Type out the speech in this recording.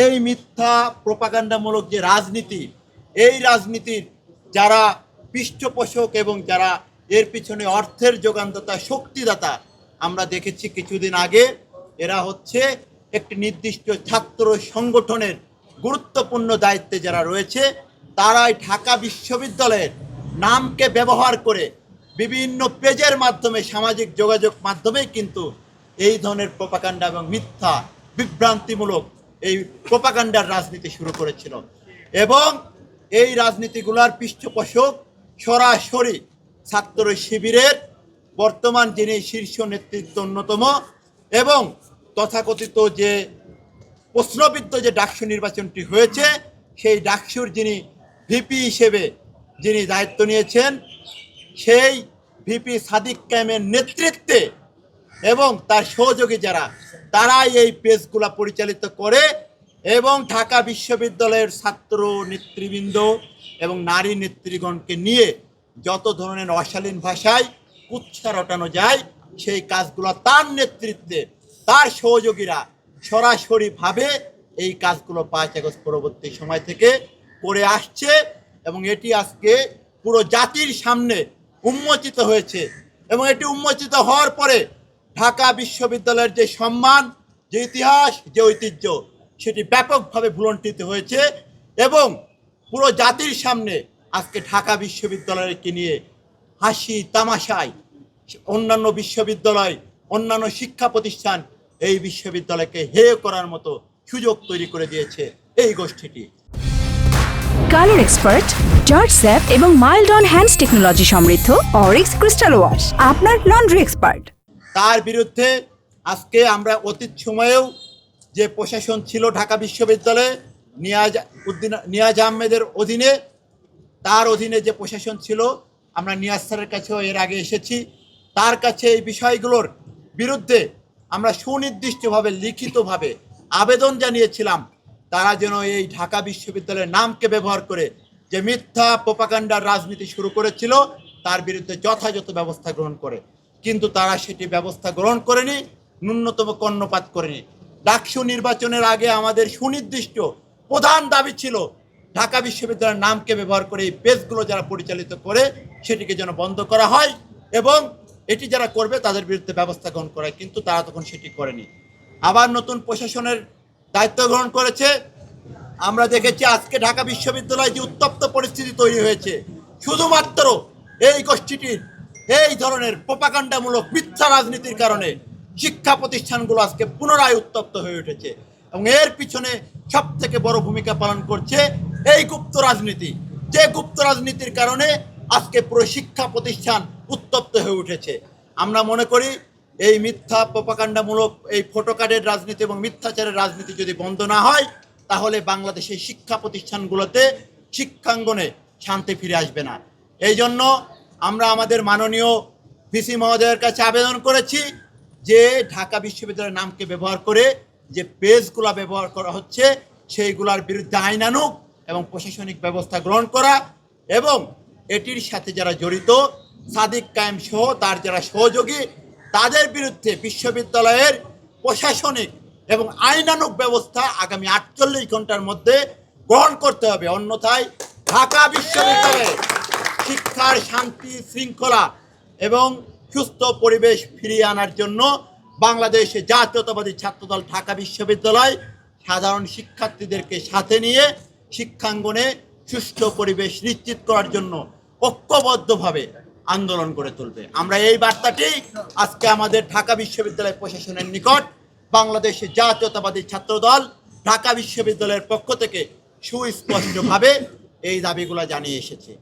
এই মিথ্যা প্রোপাগান্ডামূলক যে রাজনীতি, এই রাজনীতির যারা পৃষ্ঠপোষক এবং যারা এর পিছনে অর্থের যোগানদাতা, শক্তিদাতা, আমরা দেখেছি কিছুদিন আগে এরা হচ্ছে একটি নির্দিষ্ট ছাত্র সংগঠনের গুরুত্বপূর্ণ দায়িত্বে যারা রয়েছে, তারাই ঢাকা বিশ্ববিদ্যালয়ের নামকে ব্যবহার করে বিভিন্ন পেজের মাধ্যমে, সামাজিক যোগাযোগ মাধ্যমে কিন্তু এই ধরনের প্রোপাগান্ডা এবং মিথ্যা বিভ্রান্তিমূলক এই প্রোপাগান্ডার রাজনীতি শুরু করেছিল। এবং এই রাজনীতিগুলোর পৃষ্ঠপোষক সরাসরি ছাত্র শিবিরের বর্তমান যিনি শীর্ষ নেতৃত্ব অন্যতম এবং তথাকথিত যে প্রশ্নবিদ্ধ যে ডাকসু নির্বাচনটি হয়েছে, সেই ডাকসুর যিনি ভিপি হিসেবে যিনি দায়িত্ব নিয়েছেন, সেই ভিপি সাদিক কায়েমের নেতৃত্বে এবং তার সহযোগী যারা, তারাই এই পেজগুলো পরিচালিত করে এবং ঢাকা বিশ্ববিদ্যালয়ের ছাত্র নেতৃবৃন্দ এবং নারী নেতৃগণকে নিয়ে যত ধরনের অশালীন ভাষায় কুৎসা রটানো যায়, সেই কাজগুলো তার নেতৃত্বে তার সহযোগীরা সরাসরিভাবে এই কাজগুলো 5 আগস্ট পরবর্তী সময় থেকে করে আসছে এবং এটি আজকে পুরো জাতির সামনে উন্মোচিত হয়েছে। এবং এটি উন্মোচিত হওয়ার পরে ঢাকা বিশ্ববিদ্যালয়ের যে সম্মান, যে ইতিহাস, যে ঐতিহ্য, সেটি ব্যাপকভাবে ভুলণ্ঠিত হয়েছে এবং পুরো জাতির সামনে আজকে ঢাকা বিশ্ববিদ্যালয়কে নিয়ে হাসি তামাশায় অন্যান্য বিশ্ববিদ্যালয়, অন্যান্য শিক্ষা প্রতিষ্ঠান এই বিশ্ববিদ্যালয়কে হেয় করার মতো সুযোগ তৈরি করে দিয়েছে এই গোষ্ঠীটি। কালার এক্সপার্ট, জর্জ স্যাপ এবং মাইল্ড অন হ্যান্ডস টেকনোলজি সমৃদ্ধ অরিক্স ক্রিস্টাল ওয়াশ আপনার লন্ড্রি এক্সপার্ট। তার বিরুদ্ধে আজকে আমরা অতীত সময়েও যে প্রশাসন ছিল ঢাকা বিশ্ববিদ্যালয়ে নিয়াজ আহমেদের অধীনে, তার অধীনে যে প্রশাসন ছিল, আমরা নিয়াজ স্যারের কাছেও এর আগে এসেছি, তার কাছে এই বিষয়গুলোর বিরুদ্ধে আমরা সুনির্দিষ্টভাবে লিখিতভাবে আবেদন জানিয়েছিলাম তারা যেন এই ঢাকা বিশ্ববিদ্যালয়ের নামকে ব্যবহার করে যে মিথ্যা প্রোপাগান্ডার রাজনীতি শুরু করেছিল তার বিরুদ্ধে যথাযথ ব্যবস্থা গ্রহণ করে। কিন্তু তারা সেটি ব্যবস্থা গ্রহণ করেনি, ন্যূনতম কর্ণপাত করেনি। ডাকসু নির্বাচনের আগে আমাদের সুনির্দিষ্ট প্রধান দাবি ছিল ঢাকা বিশ্ববিদ্যালয়ের নামকে ব্যবহার করে এই পেজগুলো যারা পরিচালিত করে সেটিকে যেন বন্ধ করা হয় এবং এটি যারা করবে তাদের বিরুদ্ধে ব্যবস্থা গ্রহণ করা হয়, কিন্তু তারা তখন সেটি করেনি। আবার নতুন প্রশাসনের দায়িত্ব গ্রহণ করেছে। আমরা দেখেছি আজকে ঢাকা বিশ্ববিদ্যালয়ে যে উত্তপ্ত পরিস্থিতি তৈরি হয়েছে শুধুমাত্র এই গোষ্ঠীটির এই ধরনের প্রোপাগান্ডামূলক মিথ্যা রাজনীতির কারণে শিক্ষা প্রতিষ্ঠানগুলো আজকে পুনরায় উত্তপ্ত হয়ে উঠেছে এবং এর পিছনে সব থেকে বড় ভূমিকা পালন করছে এই গুপ্ত রাজনীতি, যে গুপ্ত রাজনীতির কারণে আজকে পুরো শিক্ষা প্রতিষ্ঠান উত্তপ্ত হয়ে উঠেছে। আমরা মনে করি এই মিথ্যা প্রোপাগান্ডামূলক এই ফটোকার্ডের রাজনীতি এবং মিথ্যাচারের রাজনীতি যদি বন্ধ না হয়, তাহলে বাংলাদেশের শিক্ষা প্রতিষ্ঠানগুলোতে, শিক্ষাঙ্গনে শান্তি ফিরে আসবে না। এই জন্য আমরা আমাদের মাননীয় ভিসি মহোদয়ের কাছে আবেদন করেছি যে ঢাকা বিশ্ববিদ্যালয়ের নামকে ব্যবহার করে যে পেজগুলো ব্যবহার করা হচ্ছে সেইগুলোর বিরুদ্ধে আইনানুগ এবং প্রশাসনিক ব্যবস্থা গ্রহণ করা এবং এটির সাথে যারা জড়িত সাদিক কায়েম সহ তার যারা সহযোগী, তাদের বিরুদ্ধে বিশ্ববিদ্যালয়ের প্রশাসনিক এবং আইনানুগ ব্যবস্থা আগামী 48 ঘন্টার মধ্যে গ্রহণ করতে হবে। অন্যথায় ঢাকা বিশ্ববিদ্যালয়ে শিক্ষার শান্তি শৃঙ্খলা এবং সুস্থ পরিবেশ ফিরিয়ে আনার জন্য বাংলাদেশ জাতীয়তাবাদী ছাত্রদল ঢাকা বিশ্ববিদ্যালয় সাধারণ শিক্ষার্থীদেরকে সাথে নিয়ে শিক্ষাঙ্গনে সুষ্ঠু পরিবেশ নিশ্চিত করার জন্য ঐক্যবদ্ধভাবে আন্দোলন গড়ে তুলবে। আমরা এই বার্তাটি আজকে আমাদের ঢাকা বিশ্ববিদ্যালয় প্রশাসনের নিকট বাংলাদেশের জাতীয়তাবাদী ছাত্রদল ঢাকা বিশ্ববিদ্যালয়ের পক্ষ থেকে সুস্পষ্টভাবে এই দাবিগুলো জানিয়ে এসেছে।